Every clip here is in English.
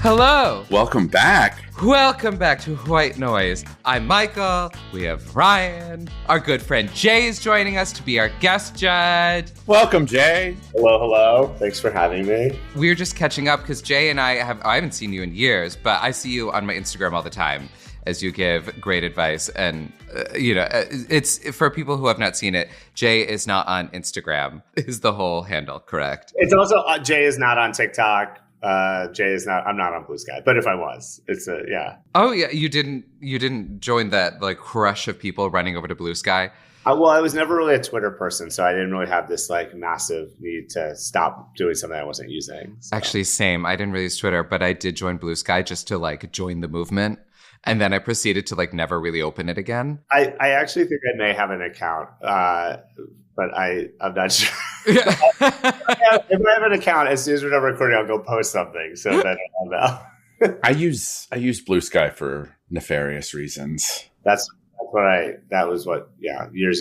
Hello. Welcome back. Welcome back to Whyte Noise. I'm Michael. We have Ryan. Our good friend Jay is joining us to be our guest judge. Welcome, Jay. Hello. Thanks for having me. We're just catching up because Jay and I haven't seen you in years, but I see you on my Instagram all the time as you give great advice. And, it's for people who have not seen it, Jay is not on Instagram, is the whole handle, correct? It's also, Jay is not on TikTok. I'm not on Blue Sky, but if I was, yeah. Oh yeah, you didn't join that like crush of people running over to Blue Sky? I was never really a Twitter person, so I didn't really have this like massive need to stop doing something I wasn't using. So. Actually, same. I didn't really use Twitter, but I did join Blue Sky just to like join the movement. And then I proceeded to like never really open it again. I actually think I may have an account, but I'm not sure. Yeah. If I have an account, as soon as we're done recording, I'll go post something. So then I'll know. I use Blue Sky for nefarious reasons. Years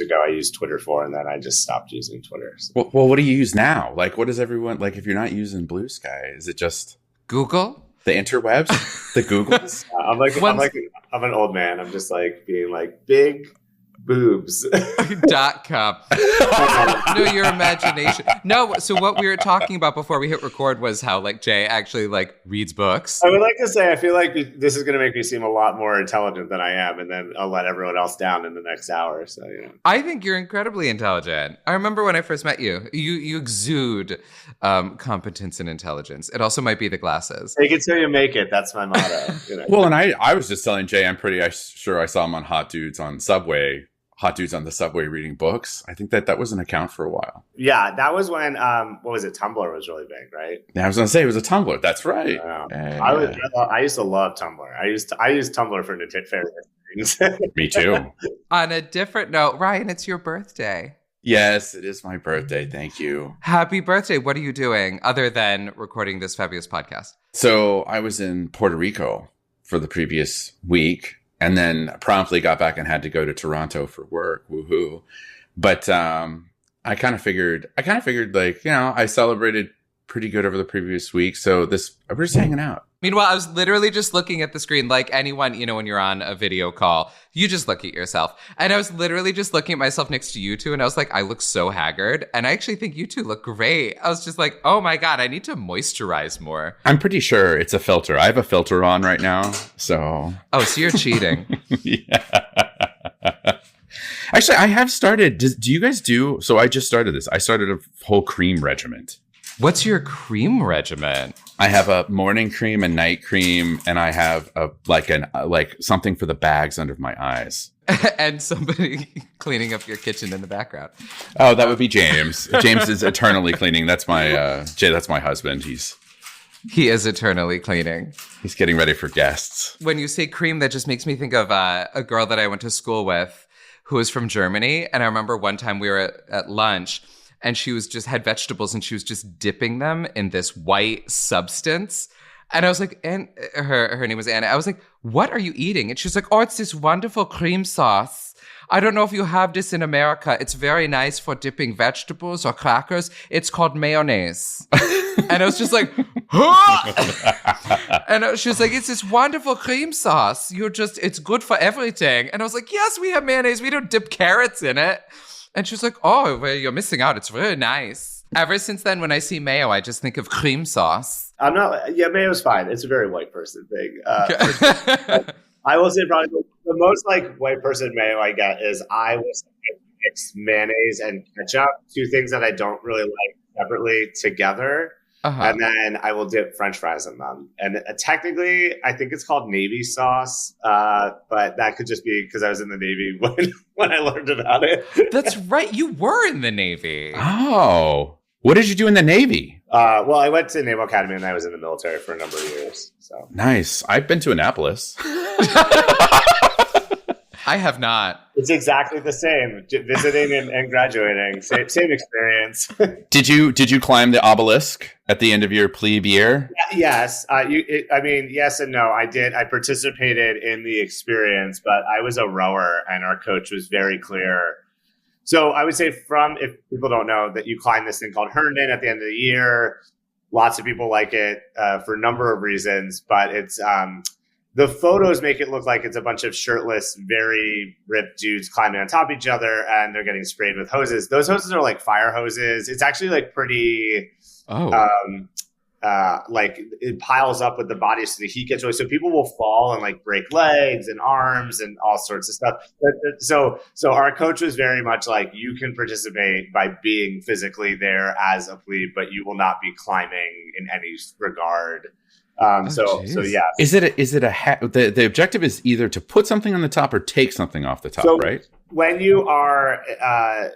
ago I used Twitter for, and then I just stopped using Twitter. So. Well, what do you use now? Like, what does everyone like? If you're not using Blue Sky, is it just Google? The interwebs, the Googles. I'm an old man. I'm just like being like big boobs. .com. No, your imagination. No, so what we were talking about before we hit record was how like Jay actually like reads books. I would like to say I feel like this is going to make me seem a lot more intelligent than I am, and then I'll let everyone else down in the next hour. So I think you're incredibly intelligent. I remember when I first met you. You exude competence and intelligence. It also might be the glasses. Take it till you make it. That's my motto. Well, and I was just telling Jay, I'm pretty sure I saw him on Hot Dudes on the Subway reading books. I think that was an account for a while. Yeah, that was when what was it? Tumblr was really big, right? Yeah, I was gonna say it was a Tumblr. That's right. I used to love Tumblr. I used Tumblr for nefarious things. Me too. On a different note, Ryan, it's your birthday. Yes, it is my birthday. Thank you. Happy birthday. What are you doing other than recording this fabulous podcast? So I was in Puerto Rico for the previous week. And then promptly got back and had to go to Toronto for work. Woohoo. But I kind of figured like, I celebrated pretty good over the previous week. So we're just hanging out. Meanwhile, I was literally just looking at the screen like anyone, when you're on a video call, you just look at yourself. And I was literally just looking at myself next to you two. And I was like, I look so haggard. And I actually think you two look great. I was just like, oh my God, I need to moisturize more. I'm pretty sure it's a filter. I have a filter on right now. So. Oh, so you're cheating. Yeah. Actually, I have started. Do you guys do? So I just started this. I started a whole cream regimen. What's your cream regimen? I have a morning cream and night cream, and I have something for the bags under my eyes. And somebody cleaning up your kitchen in the background. Oh, that would be James. James is eternally cleaning. That's my Jay. That's my husband. He is eternally cleaning. He's getting ready for guests. When you say cream, that just makes me think of a girl that I went to school with who was from Germany. And I remember one time we were at lunch. And she had vegetables and she was just dipping them in this white substance. And I was like, and her name was Anna. I was like, what are you eating? And she's like, oh, it's this wonderful cream sauce. I don't know if you have this in America. It's very nice for dipping vegetables or crackers. It's called mayonnaise. And I was just like, huh? And she was like, it's this wonderful cream sauce. It's good for everything. And I was like, yes, we have mayonnaise. We don't dip carrots in it. And she was like, oh, well, you're missing out. It's really nice. Ever since then, when I see mayo, I just think of cream sauce. Mayo's fine. It's a very white person thing. I will say probably the most like white person mayo I get is I will mix mayonnaise and ketchup, two things that I don't really like separately together. Uh-huh. And then I will dip French fries in them. And technically, I think it's called Navy sauce, but that could just be because I was in the Navy when I learned about it. That's right. You were in the Navy. Oh. What did you do in the Navy? Well, I went to Naval Academy and I was in the military for a number of years. So nice. I've been to Annapolis. I have not. It's exactly the same. Visiting and graduating, same experience. Did you climb the obelisk at the end of your plebe year? Yes. Yes and no. I did. I participated in the experience, but I was a rower, and our coach was very clear. So I would say if people don't know that you climb this thing called Herndon at the end of the year, Lots of people like it for a number of reasons, but it's the photos make it look like it's a bunch of shirtless, very ripped dudes climbing on top of each other, and they're getting sprayed with hoses. Those hoses are like fire hoses. It's actually like pretty. Like it piles up with the body, so the heat gets away. So people will fall and like break legs and arms and all sorts of stuff. So our coach was very much like, you can participate by being physically there as a plebe, but you will not be climbing in any regard. So yeah. Is it the objective is either to put something on the top or take something off the top, right? When you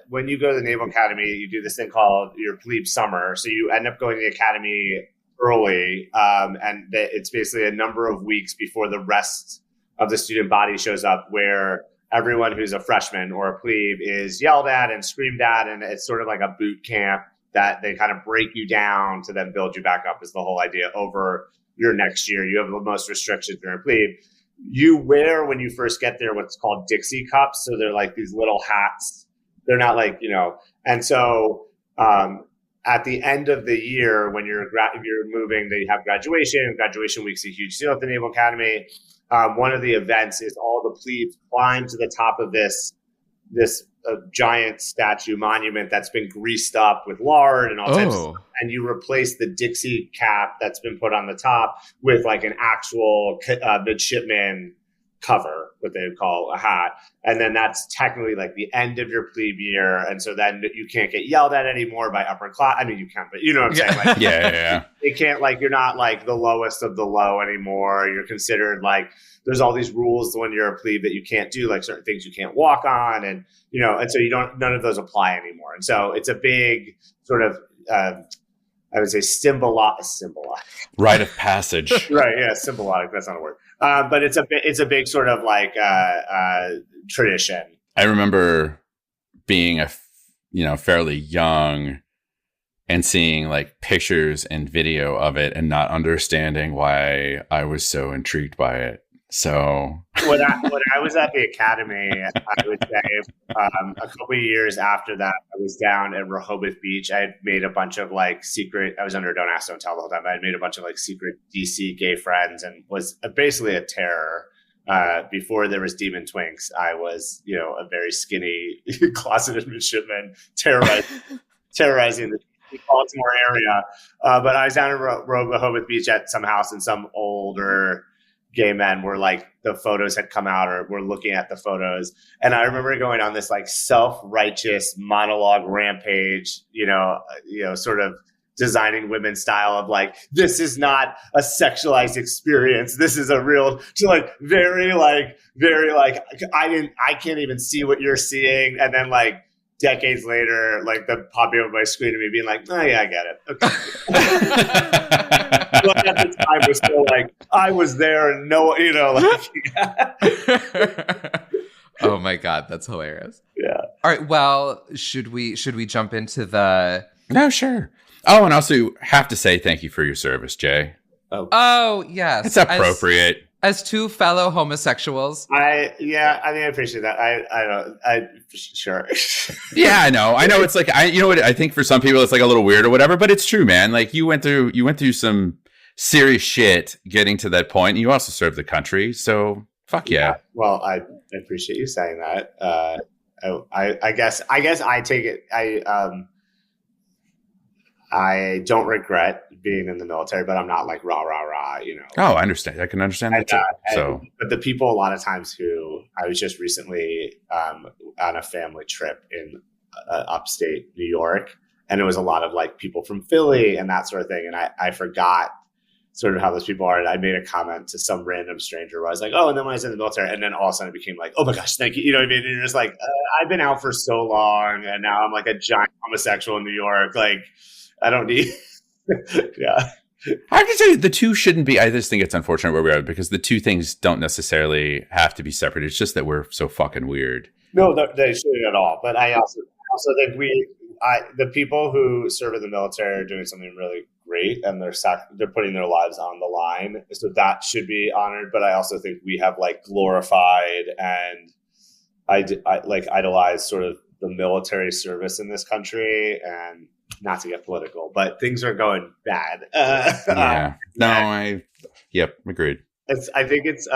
when you go to the Naval Academy, you do this thing called your plebe summer. So you end up going to the academy early, and it's basically a number of weeks before the rest of the student body shows up, where everyone who's a freshman or a plebe is yelled at and screamed at, and it's sort of like a boot camp that they kind of break you down to then build you back up, is the whole idea over your next year. You have the most restrictions during plebe. You wear, when you first get there, what's called Dixie cups. So they're like these little hats. They're not like, and so at the end of the year, when you're moving, they have graduation. Graduation week's a huge deal at the Naval Academy. One of the events is all the plebes climb to the top of this giant statue monument that's been greased up with lard and all types of stuff. And you replace the Dixie cap that's been put on the top with like an actual midshipman cover, what they would call a hat. And then that's technically like the end of your plebe year. And so then you can't get yelled at anymore by upper class. I mean, you can, but you know what I'm saying? Like, yeah. It can't, like, you're not like the lowest of the low anymore. You're considered like, there's all these rules when you're a plebe that you can't do, like certain things you can't walk on. And, and so none of those apply anymore. And so it's a big sort of, I would say symbolic. Rite of passage. Right. Yeah. Symbolic. That's not a word. But it's a big sort of like tradition. I remember being fairly young and seeing like pictures and video of it and not understanding why I was so intrigued by it. So when I was at the academy, I would say a couple of years after that, I was down at Rehoboth Beach. I had made a bunch of like secret. I was under Don't Ask, Don't Tell the whole time. I had made a bunch of like secret DC gay friends and was basically a terror. Before there was Demon Twinks, I was a very skinny, closeted midshipman terrorizing the Baltimore area. But I was down at Rehoboth Beach at some house, and some older gay men were like, the photos had come out, or were looking at the photos. And I remember going on this like self-righteous monologue rampage, sort of designing women's style of like, this is not a sexualized experience. This is a real, very I can't even see what you're seeing. And then like decades later, like the popping up my screen and me being like, oh yeah, I get it. Okay. But at the time was still like, I was there and Oh my God, that's hilarious. Yeah. All right. Well, should we jump into the? No, sure. Oh, and also have to say thank you for your service, Jay. Oh yes, it's appropriate. As two fellow homosexuals. I appreciate that. I sure. Yeah, I know. It's like, I think for some people it's like a little weird or whatever, but it's true, man. Like you went through some serious shit getting to that point. And you also served the country. So fuck yeah. Well, I appreciate you saying that. I guess I take it. I don't regret being in the military, but I'm not like rah. Oh, I understand. I can understand that too. But the people a lot of times who I was just recently on a family trip in upstate New York, and it was a lot of like people from Philly and that sort of thing. And I forgot sort of how those people are. And I made a comment to some random stranger where I was like, oh, and then when I was in the military, and then all of a sudden it became like, oh my gosh, thank you. You know what I mean? And you're just like, I've been out for so long, and now I'm like a giant homosexual in New York. Like, I don't need, yeah. I have to say the two shouldn't be. I just think it's unfortunate where we are because the two things don't necessarily have to be separate. It's just that we're so fucking weird. No, they shouldn't at all. But I also think the people who serve in the military are doing something really great, and they're putting their lives on the line. So that should be honored. But I also think we have like glorified and I like idolized sort of the military service in this country, and not to get political, but things are going bad. Agreed. I think it's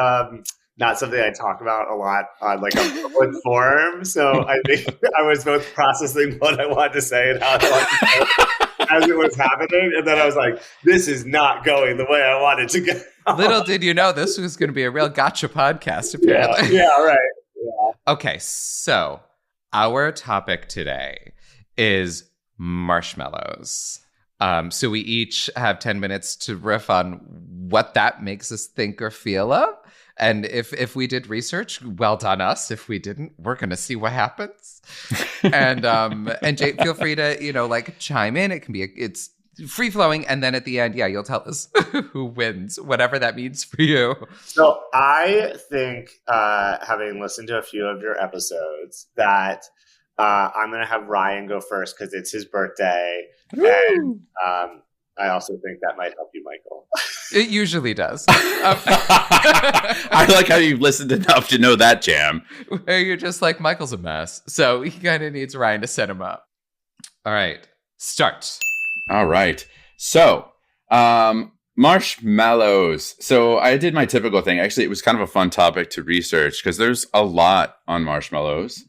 not something I talk about a lot on like a public forum. So I think I was both processing what I wanted to say and how I wanted to say it as it was happening. And then I was like, this is not going the way I wanted to go. Little did you know this was going to be a real gotcha podcast, apparently. Yeah, right. Yeah. Okay, so our topic today is marshmallows. So we each have 10 minutes to riff on what that makes us think or feel of. And if we did research, well done us. If we didn't, we're going to see what happens. And Jay, feel free to, chime in. It can be, it's free flowing. And then at the end, you'll tell us who wins, whatever that means for you. So I think, having listened to a few of your episodes, that I'm going to have Ryan go first because it's his birthday. Woo! And I also think that might help you, Michael. It usually does. I like how you've listened enough to know that jam. Where you're just like, Michael's a mess. So he kind of needs Ryan to set him up. All right. Start. All right. So, marshmallows. So I did my typical thing. Actually, it was kind of a fun topic to research because there's a lot on marshmallows.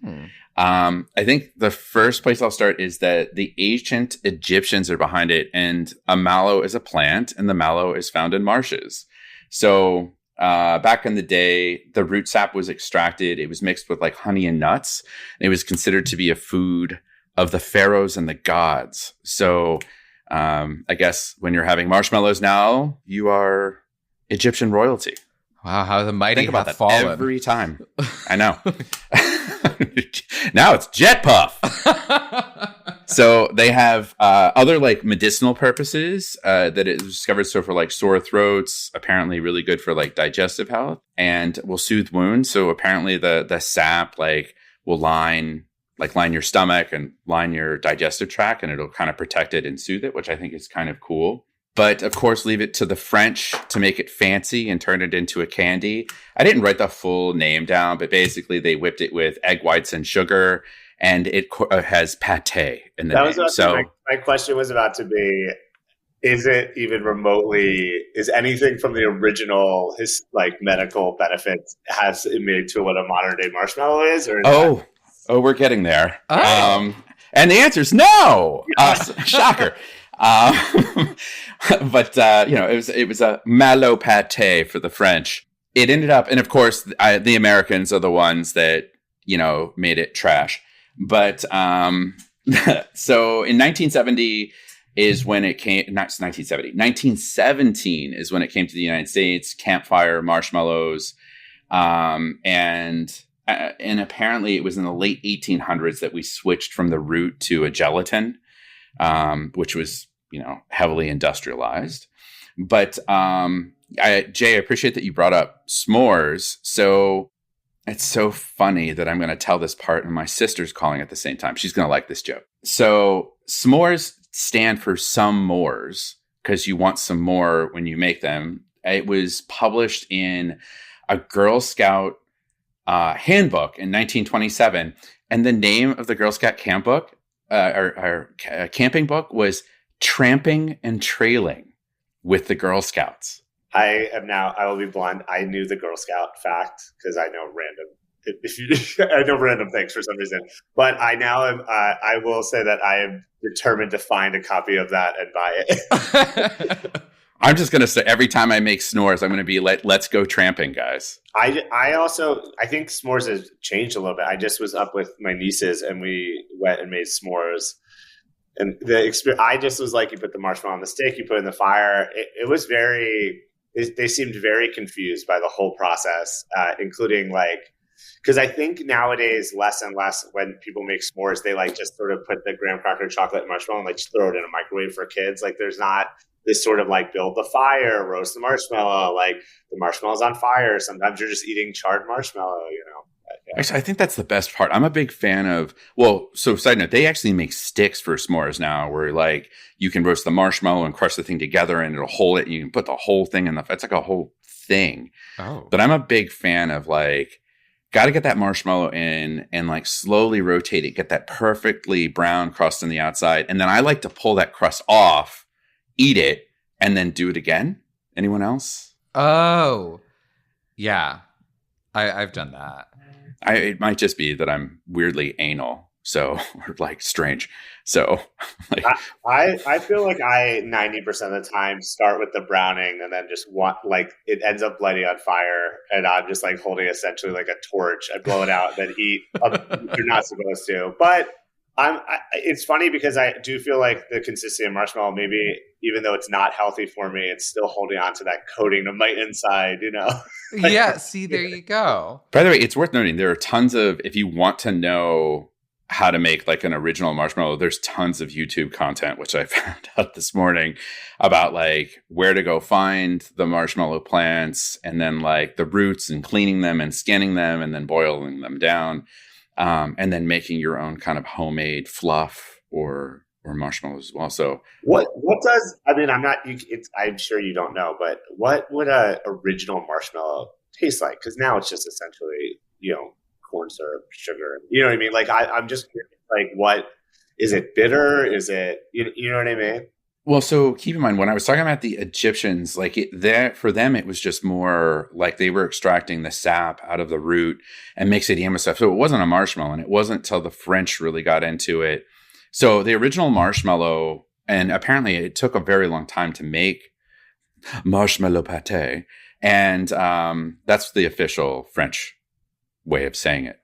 I think the first place I'll start is that the ancient Egyptians are behind it, and a mallow is a plant, and the mallow is found in marshes. So back in the day, the root sap was extracted. It was mixed with like honey and nuts. And it was considered to be a food of the pharaohs and the gods. So I guess when you're having marshmallows now, you are Egyptian royalty. Wow, how the mighty Think about have that fallen. Every time. I know. Now it's Jet Puff. So they have other like medicinal purposes that it was discovered. So for like sore throats, apparently really good for like digestive health and will soothe wounds. So apparently the sap like will line your stomach and line your digestive tract, and it'll kind of protect it and soothe it, which I think is kind of cool. But of course, leave it to the French to make it fancy and turn it into a candy. I didn't write the full name down, but basically they whipped it with egg whites and sugar, and it has pate in the name. So my question was about to be, is it even remotely, is anything from the original, his like medical benefits, has it made to what a modern day marshmallow is? Or we're getting there. Oh. And the answer is no. Shocker. But it was a mallow pate for the French. It ended up, and of course, the Americans are the ones that made it trash. But so in 1970 is when it came. Not 1970. 1917 is when it came to the United States. Campfire marshmallows, and apparently it was in the late 1800s that we switched from the root to a gelatin, which was heavily industrialized. But Jay, I appreciate that you brought up s'mores. So it's so funny that I'm going to tell this part and my sister's calling at the same time. She's going to like this joke. So s'mores stand for some mores because you want some more when you make them. It was published in a Girl Scout handbook in 1927. And the name of the Girl Scout handbook or camping book was Tramping and Trailing with the Girl Scouts. I will be blunt. I knew the Girl Scout fact because I know I know random things for some reason. But I now am. I will say that I am determined to find a copy of that and buy it. I'm just going to say every time I make s'mores, I'm going to be let's go tramping, guys. I think s'mores has changed a little bit. I just was up with my nieces and we went and made s'mores. And the experience, I just was like, you put the marshmallow on the stick, you put it in the fire. It was they seemed very confused by the whole process, including because I think nowadays less and less when people make s'mores, they just sort of put the graham cracker chocolate and marshmallow and just throw it in a microwave for kids. There's not this sort of build the fire, roast the marshmallow, the marshmallow's on fire. Sometimes you're just eating charred marshmallow, Yeah. Actually, I think that's the best part. I'm a big fan of, so side note, they actually make sticks for s'mores now where you can roast the marshmallow and crush the thing together and it'll hold it. You can put the whole thing it's like a whole thing. Oh. But I'm a big fan of got to get that marshmallow in and like slowly rotate it, get that perfectly brown crust on the outside. And then I like to pull that crust off, eat it, and then do it again. Anyone else? Oh, yeah. I've done that. It might just be that I'm weirdly anal. So, or like strange. So, like, I feel like I 90% of the time start with the browning and then just want, like, it ends up lighting on fire and I'm just like holding essentially like a torch. I blow it out and then eat. You're not supposed to. But it's funny because I do feel like the consistency of marshmallow, maybe even though it's not healthy for me, it's still holding on to that coating of my inside, you know? Yeah, see, there you go. By the way, it's worth noting there are tons of, if you want to know how to make like an original marshmallow, there's tons of YouTube content, which I found out this morning about like where to go find the marshmallow plants and then like the roots and cleaning them and scanning them and then boiling them down. And then making your own kind of homemade fluff or marshmallows as well. So what does, I mean, I'm sure you don't know, but what would a original marshmallow taste like? Because now it's just essentially, you know, corn syrup, sugar. You know what I mean? Like I'm just curious, like, what is it? Bitter? Is it? You know what I mean? Well, so keep in mind when I was talking about the Egyptians, like for them, it was just more like they were extracting the sap out of the root and mixing it in with stuff. So it wasn't a marshmallow, and it wasn't till the French really got into it. So the original marshmallow, and apparently it took a very long time to make marshmallow pâté, and that's the official French way of saying it.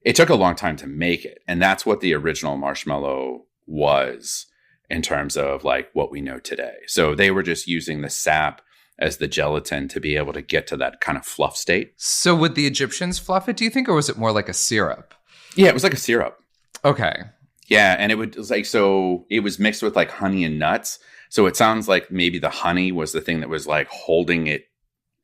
It took a long time to make it, and that's what the original marshmallow was in terms of like what we know today. So they were just using the sap as the gelatin to be able to get to that kind of fluff state. So would the Egyptians fluff it, do you think, or was it more like a syrup? Yeah, it was like a syrup. Okay. Yeah, and it was like, so it was mixed with like honey and nuts. So it sounds like maybe the honey was the thing that was like holding it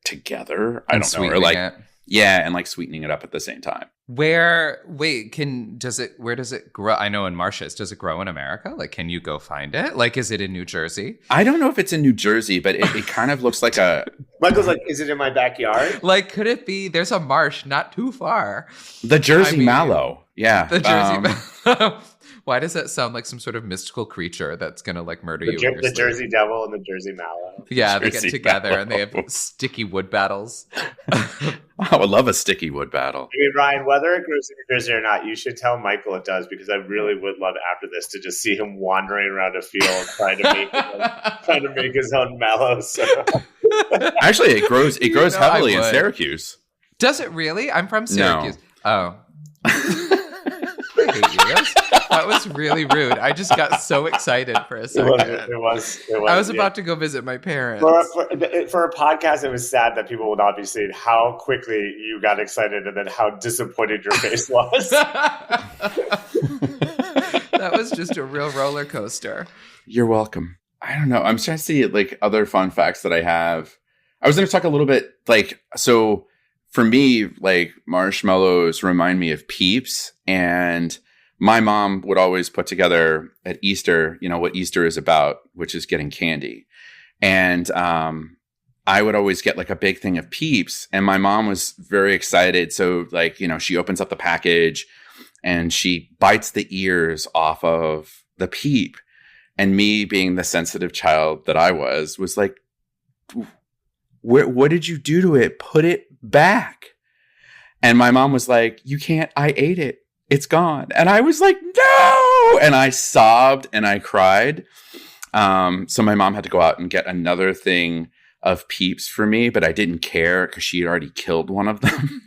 together. I don't know. Or like, yeah, and like sweetening it up at the same time. Where does it grow? I know in marshes, does it grow in America? Like, can you go find it? Like, is it in New Jersey? I don't know if it's in New Jersey, but it kind of looks like a... Michael's like, is it in my backyard? Like, could it be? There's a marsh not too far. The Jersey Mallow. Yeah. The Jersey Mallow. Why does that sound like some sort of mystical creature that's going to like murder you? The Jersey Devil and the Jersey Mallow. Yeah, they get together and they have sticky wood battles. I would love a sticky wood battle. I mean, Ryan, whether it grows in New Jersey or not, you should tell Michael it does, because I really would love after this to just see him wandering around a field trying to make his own mallow syrup. Actually, it grows heavily in Syracuse. Does it really? I'm from Syracuse. No. Oh. I hate you. That was really rude. I just got so excited for a second. It was. I was about to go visit my parents. For a podcast, it was sad that people will not be seeing how quickly you got excited and then how disappointed your face was. That was just a real roller coaster. You're welcome. I don't know. I'm trying to see like other fun facts that I have. I was going to talk a little bit like, so for me, like marshmallows remind me of Peeps, and my mom would always put together at Easter, you know, what Easter is about, which is getting candy. And I would always get like a big thing of Peeps, and my mom was very excited. So like, you know, she opens up the package and she bites the ears off of the Peep. And me being the sensitive child that I was like, what did you do to it? Put it back. And my mom was like, you can't, I ate it. It's gone. And I was like, no. And I sobbed and I cried. So my mom had to go out and get another thing of Peeps for me, but I didn't care because she had already killed one of them.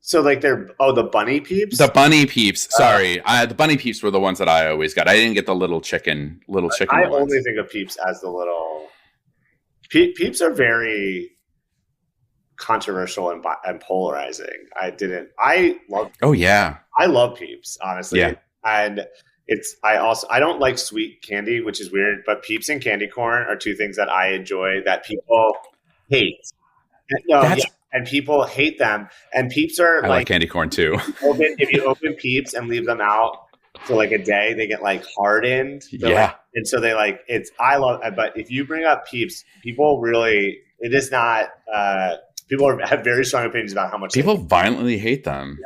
So like the bunny Peeps? The bunny Peeps. Sorry. The bunny Peeps were the ones that I always got. I didn't get the little chicken I ones. only think of Peeps as the little... Peeps are very controversial and polarizing. I love Peeps, honestly. Yeah. And I don't like sweet candy, which is weird, but Peeps and candy corn are two things that I enjoy that people hate. And people hate them. And Peeps are I like candy corn too. If you open Peeps and leave them out for like a day, they get like hardened. And so they I love it. But if you bring up Peeps, people really, it is not People have very strong opinions about how much people violently hate them.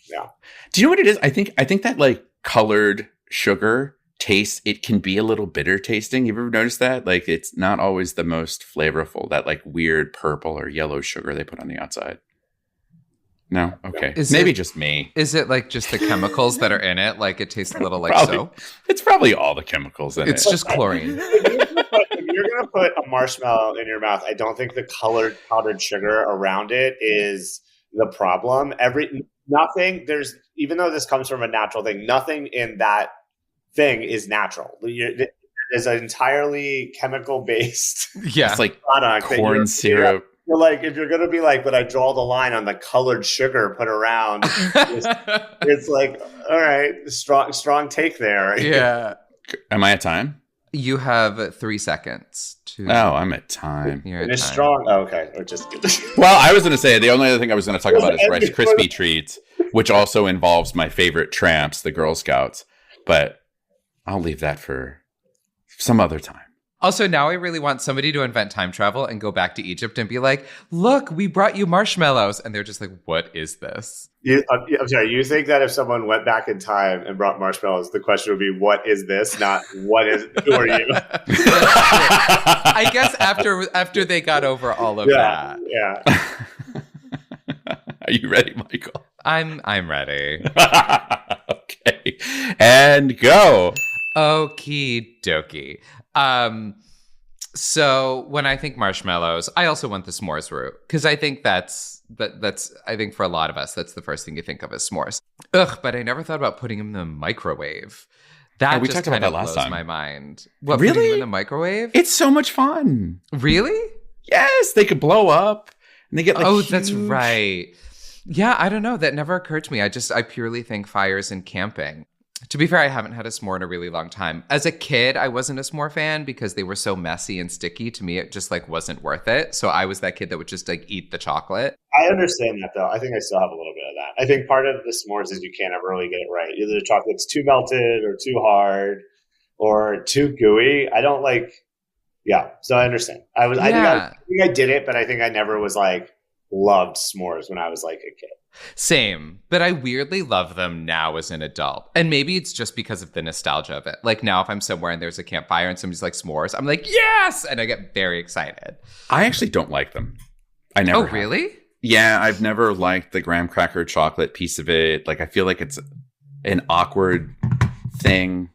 Yeah. Do you know what it is? I think that like colored sugar taste, it can be a little bitter tasting. You ever noticed that? Like it's not always the most flavorful, that like weird purple or yellow sugar they put on the outside. No? Okay. Maybe just me. Is it like just the chemicals that are in it? Like it tastes a little like soap? It's probably all the chemicals in it. It's just chlorine. If you're going to put a marshmallow in your mouth, I don't think the colored powdered sugar around it is the problem. Even though this comes from a natural thing, nothing in that thing is natural. It is an entirely chemical-based it's like product. Corn syrup. You're like, if you're going to be like, but I draw the line on the colored sugar put around, it's like, all right, strong take there. Yeah. Am I at time? You have 3 seconds to. Oh, I'm at time. You're at it's time. strong. Oh, okay. Or just Well, I was going to say the only other thing I was going to talk about is Rice Krispie treats, which also involves my favorite tramps, the Girl Scouts. But I'll leave that for some other time. Also, now I really want somebody to invent time travel and go back to Egypt and be like, look, we brought you marshmallows. And they're just like, what is this? I'm sorry. You think that if someone went back in time and brought marshmallows, the question would be, what is this? Not who are you? I guess after they got over all of that. Yeah. Are you ready, Michael? I'm ready. Okay. And go. Okie dokie. So when I think marshmallows, I also want the s'mores route because I think that's I think for a lot of us, that's the first thing you think of as s'mores. Ugh, but I never thought about putting them in the microwave. That we just talked about kind of that last blows time. my mind. What, Really? putting them in the microwave? It's so much fun. Really? Yes, they could blow up and they get like huge. That's right. Yeah, I don't know. That never occurred to me. I purely think fires and camping. To be fair, I haven't had a s'more in a really long time. As a kid, I wasn't a s'more fan because they were so messy and sticky. To me, it just like wasn't worth it. So I was that kid that would just like eat the chocolate. I understand that though. I think I still have a little bit of that. I think part of the s'mores is you can't ever really get it right. Either the chocolate's too melted or too hard or too gooey. I don't like. Yeah, so I understand. I think I did it, but I think I never was like loved s'mores when I was like a kid. Same, but I weirdly love them now as an adult. And maybe it's just because of the nostalgia of it. Like now if I'm somewhere and there's a campfire and somebody's like s'mores, I'm like, yes! And I get very excited. I actually don't like them. I never have. Really? Yeah, I've never liked the graham cracker chocolate piece of it. Like I feel like it's an awkward thing.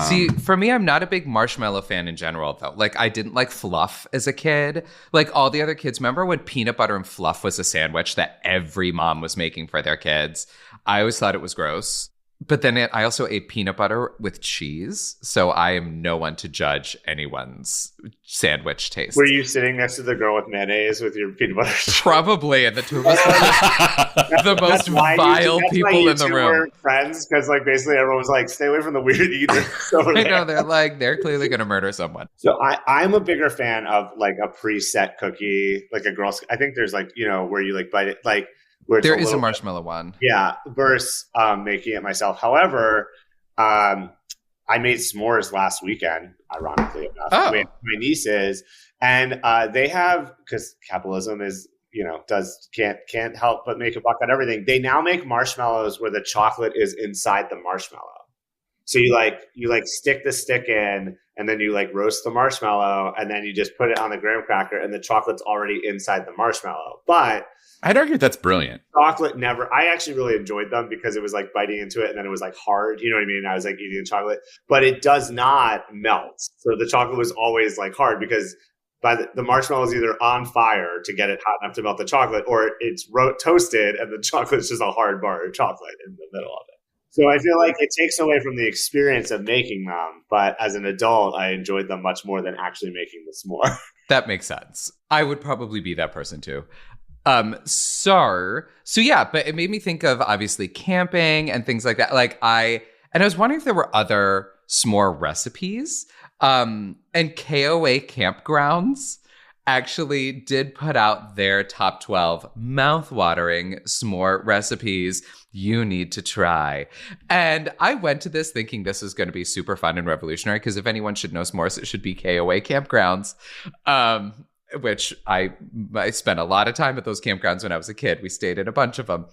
See, for me, I'm not a big marshmallow fan in general, though. Like, I didn't like fluff as a kid. Like, all the other kids, remember when peanut butter and fluff was a sandwich that every mom was making for their kids? I always thought it was gross. But then I also ate peanut butter with cheese, so I am no one to judge anyone's sandwich taste. Were you sitting next to the girl with mayonnaise with your peanut butter? Probably, and the two of us were the most vile people in the room. Were friends because, like, basically everyone was like, "Stay away from the weird eaters." I know they're clearly going to murder someone. So I'm a bigger fan of like a preset cookie, like a Girl Scout. I think there's like where you like bite it, like. There is a marshmallow one. Yeah, versus making it myself. However, I made s'mores last weekend, ironically enough. Oh. My nieces, and they have, because capitalism is, can't help but make a buck on everything. They now make marshmallows where the chocolate is inside the marshmallow. So you stick the stick in, and then you like roast the marshmallow, and then you just put it on the graham cracker, and the chocolate's already inside the marshmallow. But I'd argue that's brilliant. Chocolate never. I actually really enjoyed them because it was like biting into it and then it was like hard. You know what I mean? I was like eating the chocolate, but it does not melt. So the chocolate was always like hard because the marshmallow is either on fire to get it hot enough to melt the chocolate, or it's toasted and the chocolate is just a hard bar of chocolate in the middle of it. So I feel like it takes away from the experience of making them. But as an adult, I enjoyed them much more than actually making the s'more. That makes sense. I would probably be that person too. So yeah, but it made me think of obviously camping and things like that. I was wondering if there were other s'more recipes. And KOA Campgrounds actually did put out their top 12 mouth-watering s'more recipes you need to try. And I went to this thinking this is going to be super fun and revolutionary because if anyone should know s'mores, it should be KOA Campgrounds. which I spent a lot of time at those campgrounds when I was a kid. We stayed in a bunch of them.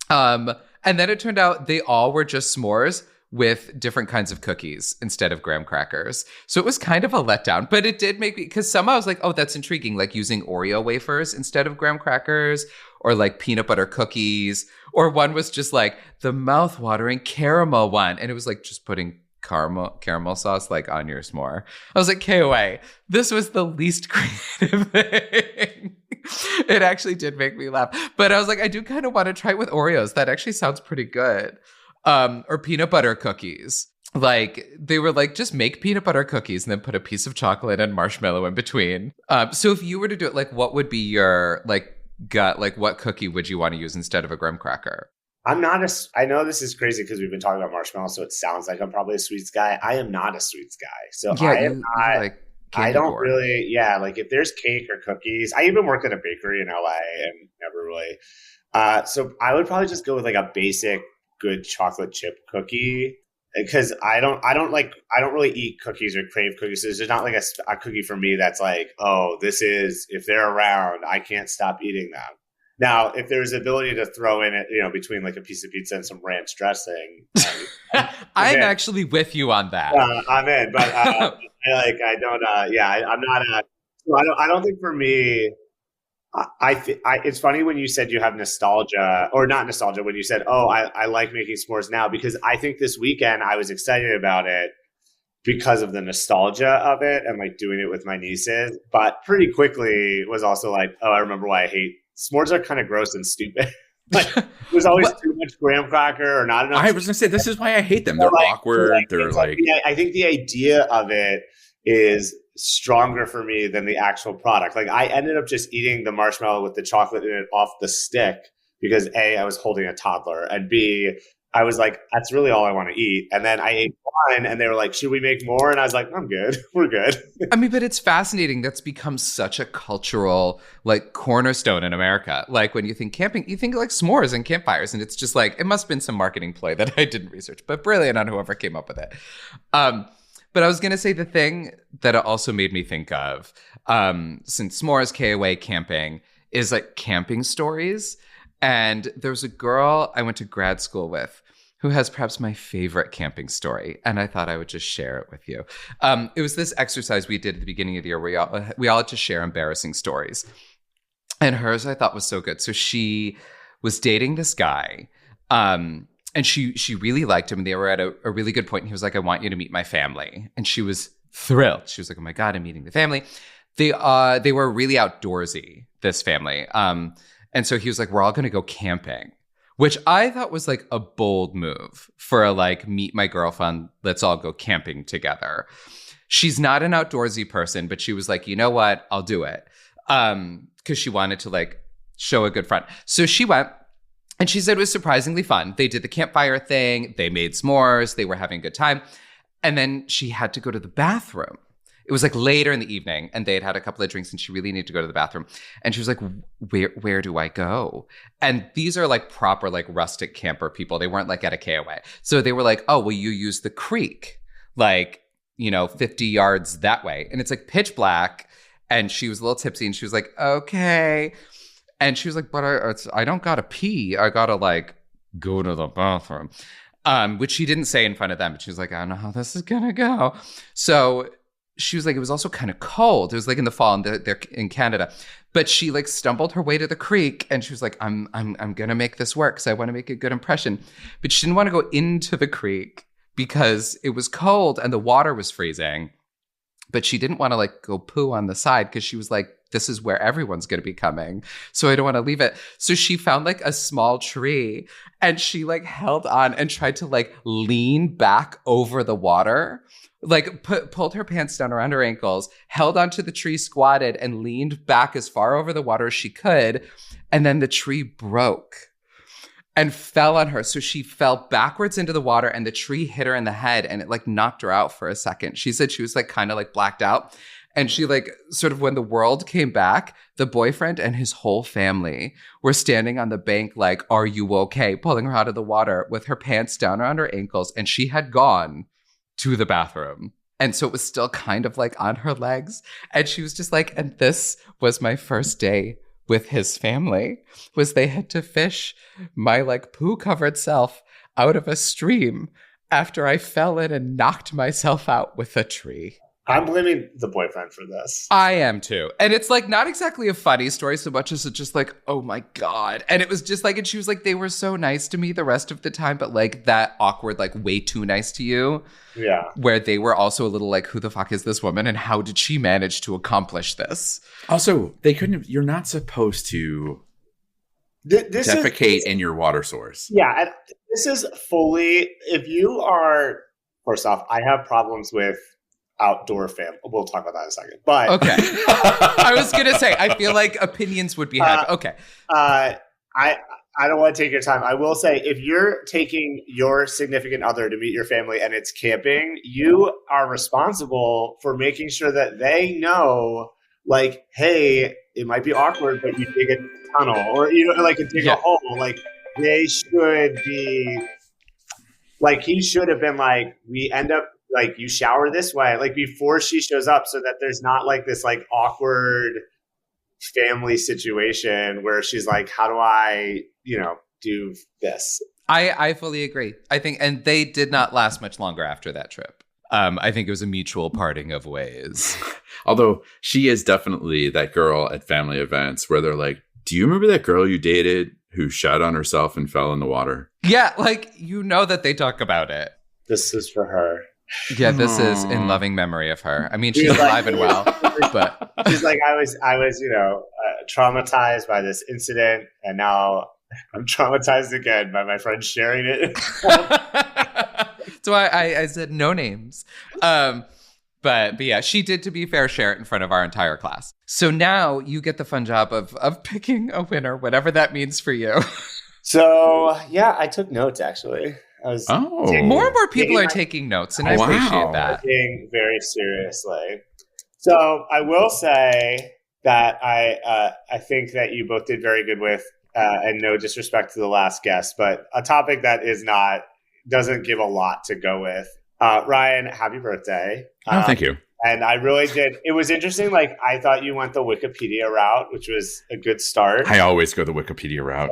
And then it turned out they all were just s'mores with different kinds of cookies instead of graham crackers. So it was kind of a letdown, but it did make me, because somehow I was like, oh, that's intriguing, like using Oreo wafers instead of graham crackers, or like peanut butter cookies, or one was just like the mouth-watering caramel one. And it was like just putting caramel sauce like on your s'more. I was like, KOA, this was the least creative thing. It actually did make me laugh. But I was like, I do kind of want to try it with Oreos. That actually sounds pretty good. Or peanut butter cookies. Like they were like, just make peanut butter cookies and then put a piece of chocolate and marshmallow in between. So if you were to do it, like what would be your like gut, like what cookie would you want to use instead of a graham cracker? I know this is crazy because we've been talking about marshmallow, so it sounds like I'm probably a sweets guy. I am not a sweets guy. So yeah, I am not, like I don't really, like if there's cake or cookies, I even worked at a bakery in LA and never really, so I would probably just go with like a basic good chocolate chip cookie, because I don't really eat cookies or crave cookies. So there's not like a cookie for me that's like, oh, this is, if they're around, I can't stop eating them. Now, if there's the ability to throw in it, between like a piece of pizza and some ranch dressing, I'm actually with you on that. I'm in, but I don't think for me. It's funny when you said you have nostalgia, or not nostalgia, when you said, oh, I like making s'mores now, because I think this weekend I was excited about it because of the nostalgia of it and like doing it with my nieces. But pretty quickly was also like, oh, I remember why I hate s'mores. Are kind of gross and stupid. Like there's always too much graham cracker or not enough. I was gonna say, this is why I hate them. They're awkward. They're like I think the idea of it is stronger for me than the actual product. Like I ended up just eating the marshmallow with the chocolate in it off the stick because A, I was holding a toddler, and B, I was like, that's really all I want to eat. And then I ate one and they were like, should we make more? And I was like, I'm good. We're good. I mean, but it's fascinating. That's become such a cultural like cornerstone in America. Like when you think camping, you think like s'mores and campfires. And it's just like, it must have been some marketing play that I didn't research, but brilliant on whoever came up with it. But I was going to say the thing that it also made me think of, since s'mores, KOA, camping, is like camping stories. And there was a girl I went to grad school with who has perhaps my favorite camping story. And I thought I would just share it with you. It was this exercise we did at the beginning of the year where we all had to share embarrassing stories. And hers I thought was so good. So she was dating this guy. And she really liked him. And they were at a really good point. And he was like, I want you to meet my family. And she was thrilled. She was like, oh my God, I'm meeting the family. They were really outdoorsy, this family. And so he was like, we're all going to go camping, which I thought was like a bold move for a, like, meet my girlfriend, let's all go camping together. She's not an outdoorsy person, but she was like, you know what? I'll do it. Because she wanted to like show a good front. So she went and she said it was surprisingly fun. They did the campfire thing. They made s'mores. They were having a good time. And then she had to go to the bathroom. It was like later in the evening and they had had a couple of drinks and she really needed to go to the bathroom. And she was like, where do I go? And these are like proper like rustic camper people. They weren't like at a KOA. So they were like, oh, well, you use the creek, like, 50 yards that way. And it's like pitch black. And she was a little tipsy and she was like, okay. And she was like, but I don't gotta pee. I gotta like go to the bathroom. Which she didn't say in front of them, but she was like, I don't know how this is gonna go. So she was like, it was also kind of cold. It was like in the fall and they're in Canada. But she like stumbled her way to the creek and she was like, I'm gonna make this work because I want to make a good impression. But she didn't want to go into the creek because it was cold and the water was freezing. But she didn't want to like go poo on the side because she was like, this is where everyone's going to be coming. So I don't want to leave it. So she found like a small tree and she like held on and tried to like lean back over the water, like pulled her pants down around her ankles, held onto the tree, squatted and leaned back as far over the water as she could. And then the tree broke and fell on her. So she fell backwards into the water and the tree hit her in the head and it like knocked her out for a second. She said she was like kind of like blacked out. And she like sort of when the world came back, the boyfriend and his whole family were standing on the bank like, are you okay? Pulling her out of the water with her pants down around her ankles. And she had gone to the bathroom. And so it was still kind of like on her legs. And she was just like, and this was my first day with his family, was they had to fish my like poo covered self out of a stream after I fell in and knocked myself out with a tree. I'm blaming the boyfriend for this. I am too. And it's like not exactly a funny story so much as it's just like, oh my God. And it was just like, and she was like, they were so nice to me the rest of the time, but like that awkward, like way too nice to you. Yeah. Where they were also a little like, who the fuck is this woman? And how did she manage to accomplish this? Also, they couldn't have, you're not supposed to defecate in your water source. Yeah. And this is fully, if you are, first off, I have problems with outdoor family. We'll talk about that in a second. But okay. I was gonna say, I feel like opinions would be had. Okay. I don't want to take your time. I will say, if you're taking your significant other to meet your family and it's camping, you are responsible for making sure that they know, like, hey, it might be awkward, but you dig a tunnel, or you know, like dig a hole. Like they should be, like he should have been like, we end up. Like you shower this way, like before she shows up, so that there's not like this like awkward family situation where she's like, how do I, do this? I fully agree. I think, and they did not last much longer after that trip. I think it was a mutual parting of ways. Although she is definitely that girl at family events where they're like, do you remember that girl you dated who shat on herself and fell in the water? Yeah, like, that they talk about it. This is for her. Yeah, this is in loving memory of her. I mean, she's alive and well, but she's like, I was, traumatized by this incident, and now I'm traumatized again by my friends sharing it. So I said no names. But yeah, she did, to be fair, share it in front of our entire class. So now you get the fun job of picking a winner, whatever that means for you. So yeah, I took notes actually. More and more people are taking notes, and I appreciate that. Taking very seriously. So I will say that I think that you both did very good with, and no disrespect to the last guest, but a topic that doesn't give a lot to go with. Ryan, happy birthday. Thank you. And I really did. It was interesting. Like, I thought you went the Wikipedia route, which was a good start. I always go the Wikipedia route.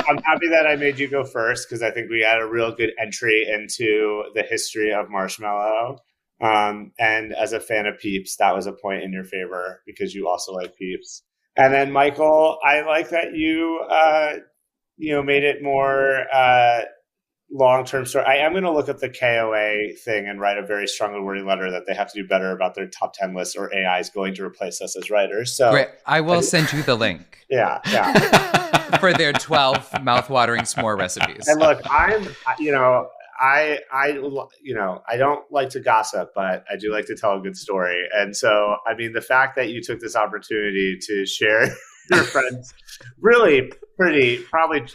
I'm happy that I made you go first, because I think we had a real good entry into the history of Marshmallow. And as a fan of Peeps, that was a point in your favor because you also like Peeps. And then, Michael, I like that you, made it more long-term story. I am going to look up the KOA thing and write a very strongly worded letter that they have to do better about their top 10 lists, or AI is going to replace us as writers. So great. I will send you the link. Yeah. For their 12 mouthwatering s'more recipes. And look, I don't like to gossip, but I do like to tell a good story. And so, I mean, the fact that you took this opportunity to share your friends really probably,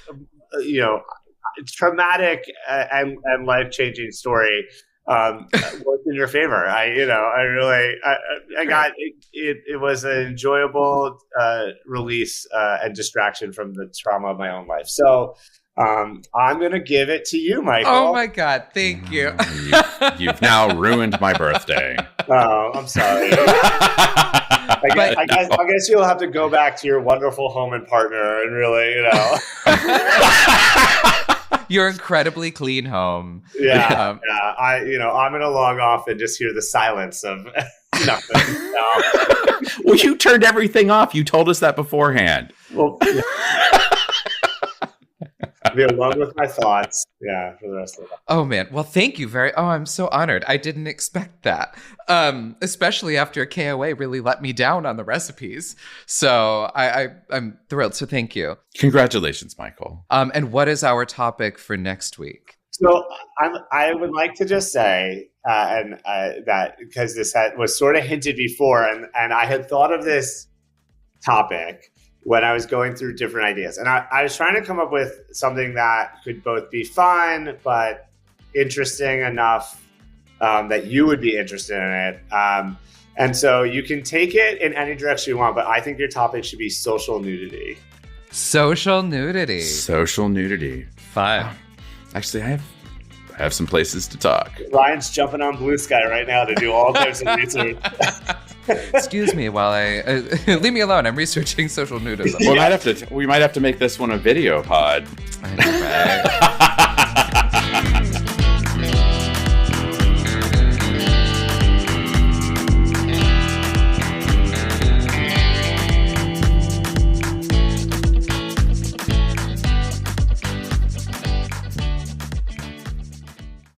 traumatic and life-changing story worked in your favor. It was an enjoyable release and distraction from the trauma of my own life. So I'm going to give it to you, Michael. Oh my God. Thank you. You've now ruined my birthday. Oh, I'm sorry. I guess you'll have to go back to your wonderful home and partner and really, your incredibly clean home. Yeah. I'm going to log off and just hear the silence of nothing. Well, you turned everything off. You told us that beforehand. Well, yeah. I'll be alone with my thoughts. Yeah, for the rest of the day. Oh man. Well, thank you I'm so honored. I didn't expect that. Especially after KOA really let me down on the recipes. So I'm thrilled. So thank you. Congratulations, Michael. And what is our topic for next week? So I would like to just say, that because this was sort of hinted before, and I had thought of this topic when I was going through different ideas. And I was trying to come up with something that could both be fun, but interesting enough that you would be interested in it. And so you can take it in any direction you want, but I think your topic should be social nudity. Social nudity. Social nudity. Fun. Actually, I have some places to talk. Ryan's jumping on Blue Sky right now to do all types of research. Excuse me while I leave me alone. I'm researching social nudism. We might have to make this one a video pod. I know, right?